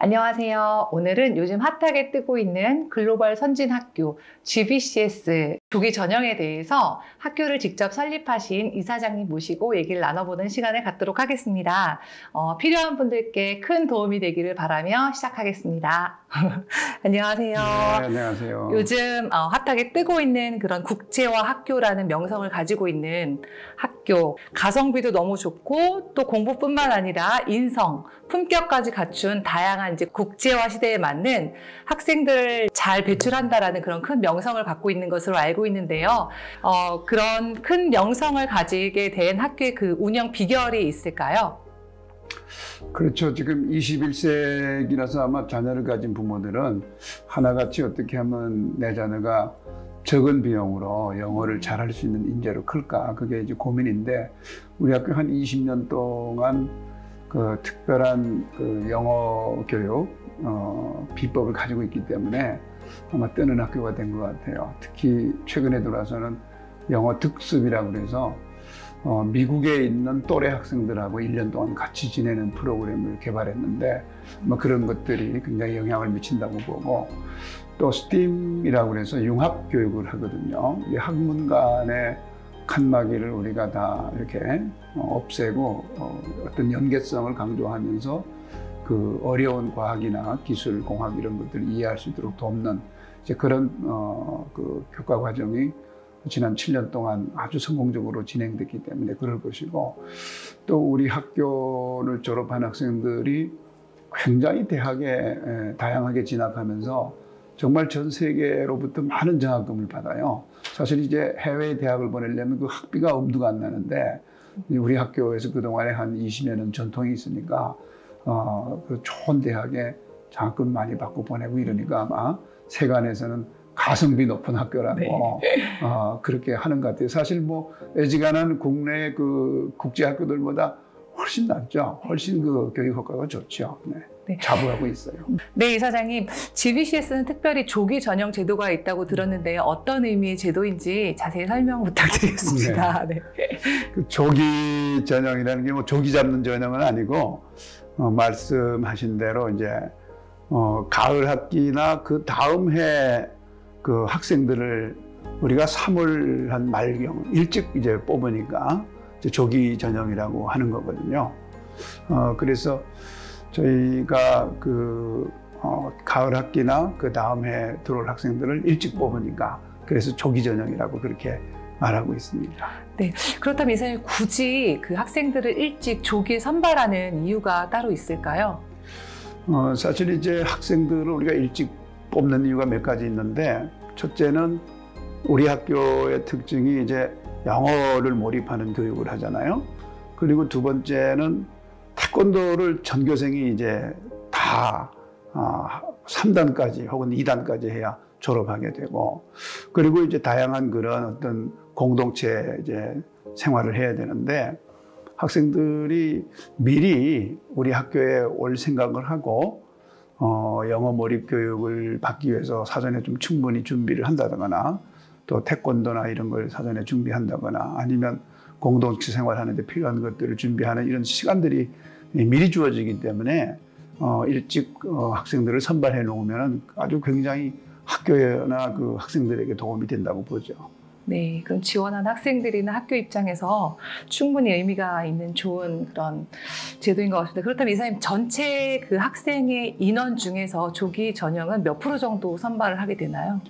안녕하세요. 오늘은 요즘 핫하게 뜨고 있는 글로벌 선진 학교 GBCS 조기 전형에 대해서 학교를 직접 설립하신 이사장님 모시고 얘기를 나눠보는 시간을 갖도록 하겠습니다. 필요한 분들께 큰 도움이 되기를 바라며 시작하겠습니다. 안녕하세요. 네, 안녕하세요. 요즘 핫하게 뜨고 있는 그런 국제화 학교라는 명성을 가지고 있는 학교, 가성비도 너무 좋고 또 공부뿐만 아니라 인성, 품격까지 갖춘 다양한 이제 국제화 시대에 맞는 학생들을 잘 배출한다라는 그런 큰 명성을 갖고 있는 것으로 알고 있는데요. 그런 큰 명성을 가지게 된 학교의 그 운영 비결이 있을까요? 그렇죠. 지금 21세기라서 아마 자녀를 가진 부모들은 하나같이 어떻게 하면 내 자녀가 적은 비용으로 영어를 잘할 수 있는 인재로 클까? 그게 이제 고민인데, 우리 학교 한 20년 동안 그 특별한 그 영어 교육 비법을 가지고 있기 때문에 아마 뜨는 학교가 된 것 같아요. 특히 최근에 들어와서는 영어 특습이라고 그래서 미국에 있는 또래 학생들하고 1년 동안 같이 지내는 프로그램을 개발했는데 그런 것들이 굉장히 영향을 미친다고 보고, 또 STEAM이라고 해서 융합 교육을 하거든요. 이 학문 간의 칸막이를 우리가 다 이렇게 없애고 어떤 연계성을 강조하면서 그 어려운 과학이나 기술, 공학 이런 것들을 이해할 수 있도록 돕는 이제 그런 그 교과 과정이 지난 7년 동안 아주 성공적으로 진행됐기 때문에 그럴 것이고, 또 우리 학교를 졸업한 학생들이 굉장히 대학에 다양하게 진학하면서 정말 전 세계로부터 많은 장학금을 받아요. 사실 이제 해외 대학을 보내려면 그 학비가 엄두가 안 나는데, 우리 학교에서 그동안에 한 20여 년 전통이 있으니까 그 좋은 대학에 장학금 많이 받고 보내고 이러니까 아마 세간에서는 가성비 높은 학교라고 그렇게 하는 것 같아요. 사실 뭐 애지간한 국내 그 국제 학교들보다 훨씬 낫죠. 훨씬 그 교육 효과가 좋죠. 네. 자부하고 있어요. 네, 이사장님. GBCS는 특별히 조기 전형 제도가 있다고 들었는데요. 어떤 의미의 제도인지 자세히 설명 부탁드리겠습니다. 네. 그 조기 전형이라는 게 뭐 조기 잡는 전형은 아니고 말씀하신 대로 이제 가을 학기나 그 다음 해 그 학생들을 우리가 3월 한 말경 일찍 이제 뽑으니까 이제 조기 전형이라고 하는 거거든요. 그래서 저희가 그 가을 학기나 그 다음 해 들어올 학생들을 일찍 뽑으니까 그래서 조기 전형이라고 그렇게 말하고 있습니다. 네, 그렇다면 이사장님 굳이 그 학생들을 일찍 조기에 선발하는 이유가 따로 있을까요? 사실 이제 학생들을 우리가 일찍 뽑는 이유가 몇 가지 있는데, 첫째는 우리 학교의 특징이 이제 영어를 몰입하는 교육을 하잖아요. 그리고 두 번째는 태권도를 전교생이 이제 다 3단까지 혹은 2단까지 해야 졸업하게 되고, 그리고 이제 다양한 그런 어떤 공동체 이제 생활을 해야 되는데, 학생들이 미리 우리 학교에 올 생각을 하고 영어 몰입 교육을 받기 위해서 사전에 좀 충분히 준비를 한다거나, 또 태권도나 이런 걸 사전에 준비한다거나, 아니면 공동체 생활하는 데 필요한 것들을 준비하는 이런 시간들이 미리 주어지기 때문에 일찍 학생들을 선발해 놓으면 아주 굉장히 학교나 그 학생들에게 도움이 된다고 보죠. 네, 그럼 지원한 학생들이나 학교 입장에서 충분히 의미가 있는 좋은 그런 제도인 것 같습니다. 그렇다면 이사님, 전체 그 학생의 인원 중에서 조기 전형은 몇 프로 정도 선발을 하게 되나요?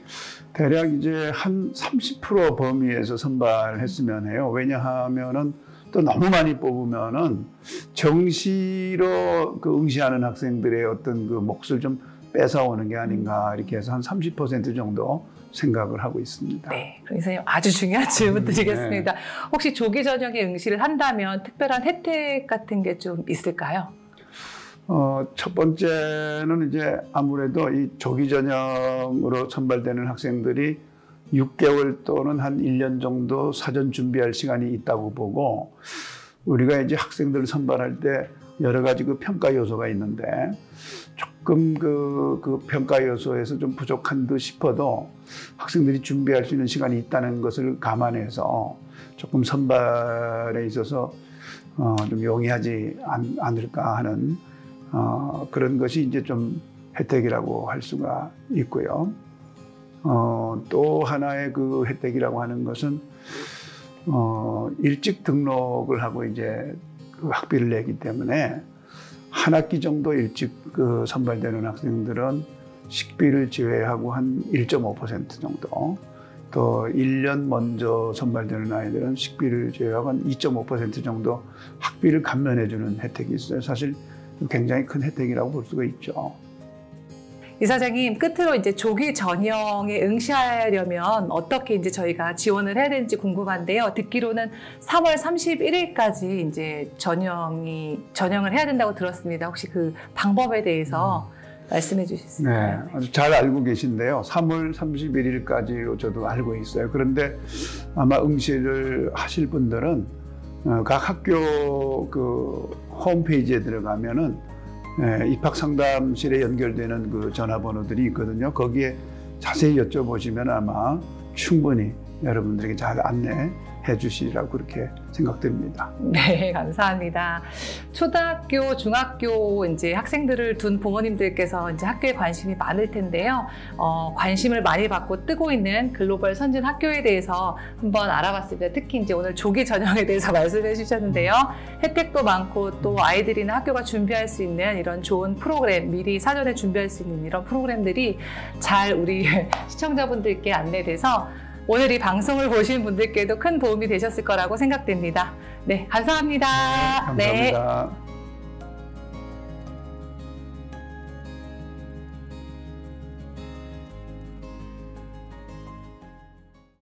대략 이제 한 30% 범위에서 선발했으면 해요. 왜냐하면은 또 너무 많이 뽑으면은 정시로 그 응시하는 학생들의 어떤 그 몫을 좀 뺏어오는 게 아닌가, 이렇게 해서 한 30% 정도 생각을 하고 있습니다. 네, 그럼 이사님 아주 중요한 질문 드리겠습니다. 네. 혹시 조기 전형에 응시를 한다면 특별한 혜택 같은 게 좀 있을까요? 첫 번째는 이제 아무래도 이 조기 전형으로 선발되는 학생들이 6개월 또는 한 1년 정도 사전 준비할 시간이 있다고 보고, 우리가 이제 학생들을 선발할 때 여러 가지 그 평가 요소가 있는데, 조금 그 평가 요소에서 좀 부족한 듯 싶어도 학생들이 준비할 수 있는 시간이 있다는 것을 감안해서 조금 선발에 있어서 좀 용이하지 않을까 하는 그런 것이 이제 좀 혜택이라고 할 수가 있고요. 또 하나의 그 혜택이라고 하는 것은 일찍 등록을 하고 이제 그 학비를 내기 때문에 한 학기 정도 일찍 그 선발되는 학생들은 식비를 제외하고 한 1.5% 정도, 또 1년 먼저 선발되는 아이들은 식비를 제외하고 한 2.5% 정도 학비를 감면해주는 혜택이 있어요. 사실 굉장히 큰 혜택이라고 볼 수가 있죠. 이사장님, 끝으로 이제 조기 전형에 응시하려면 어떻게 이제 저희가 지원을 해야 되는지 궁금한데요. 듣기로는 3월 31일까지 이제 전형을 해야 된다고 들었습니다. 혹시 그 방법에 대해서 말씀해 주실 수 있나요? 네, 아주 잘 알고 계신데요. 3월 31일까지로 저도 알고 있어요. 그런데 아마 응시를 하실 분들은 각 학교 그 홈페이지에 들어가면은 입학상담실에 연결되는 그 전화번호들이 있거든요. 거기에 자세히 여쭤보시면 아마 충분히 여러분들에게 잘 안내해 주시리라고 그렇게 생각됩니다. 네, 감사합니다. 초등학교, 중학교 이제 학생들을 둔 부모님들께서 이제 학교에 관심이 많을 텐데요. 관심을 많이 받고 뜨고 있는 글로벌 선진 학교에 대해서 한번 알아봤습니다. 특히 이제 오늘 조기 전형에 대해서 말씀해 주셨는데요. 혜택도 많고 또 아이들이나 학교가 준비할 수 있는 이런 좋은 프로그램, 미리 사전에 준비할 수 있는 이런 프로그램들이 잘 우리 시청자분들께 안내돼서 오늘 이 방송을 보신 분들께도 큰 도움이 되셨을 거라고 생각됩니다. 네, 감사합니다. 네, 감사합니다. 네.